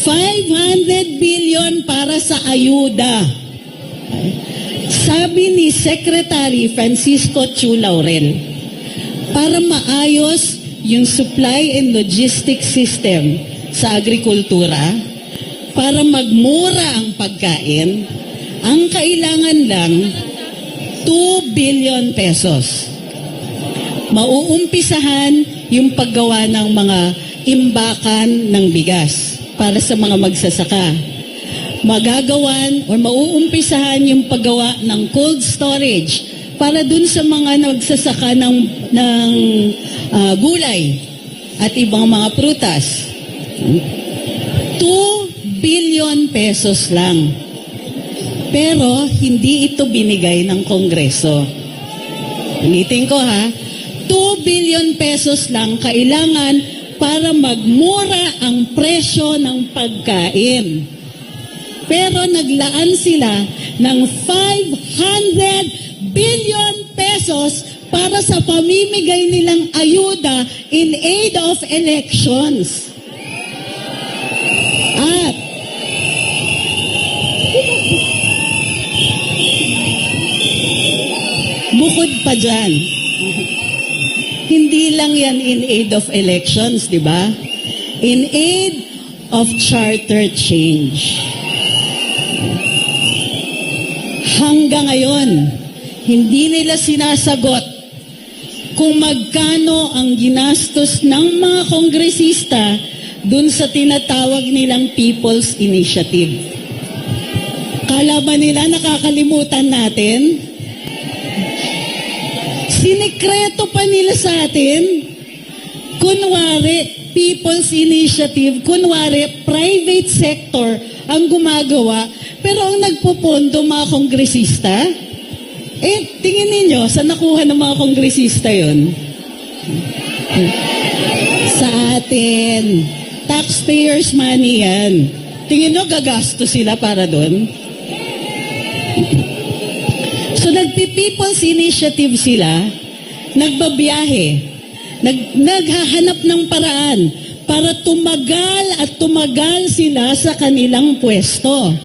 500 billion para sa ayuda. Sabi ni Secretary Francisco Chu Laurel, para maayos yung supply and logistics system sa agrikultura, para magmura ang pagkain, ang kailangan lang 2 billion pesos. Mauumpisahan yung paggawa ng mga imbakan ng bigas para sa mga magsasaka. Magagawan o mauumpisahan yung paggawa ng cold storage para dun sa mga nagsasaka ng gulay at ibang mga prutas. 2 billion pesos lang. Pero hindi ito binigay ng Kongreso. Ulitin ko ha, 2 billion pesos lang kailangan para magmura ang presyo ng pagkain. Pero naglaan sila ng 500 billion pesos para sa pamimigay nilang ayuda in aid of elections. At bukod pa dyan, hindi lang yan in aid of elections, di ba? In aid of charter change. Hanggang ngayon, hindi nila sinasagot kung magkano ang ginastos ng mga kongresista dun sa tinatawag nilang People's Initiative. Kala ba nila nakakalimutan natin? Sinikreto pa nila sa atin. Kunwari, People's Initiative, kunwari, private sector ang gumagawa, pero ang nagpupondo mga kongresista, tingin ninyo, saan nakuha ng mga kongresista yon? Sa atin. Taxpayers' money yan. Tingin nyo, gagasto sila para doon? So, nagpi-People's Initiative sila, nagbabiyahe, naghahanap ng paraan para tumagal at tumagal sila sa kanilang pwesto.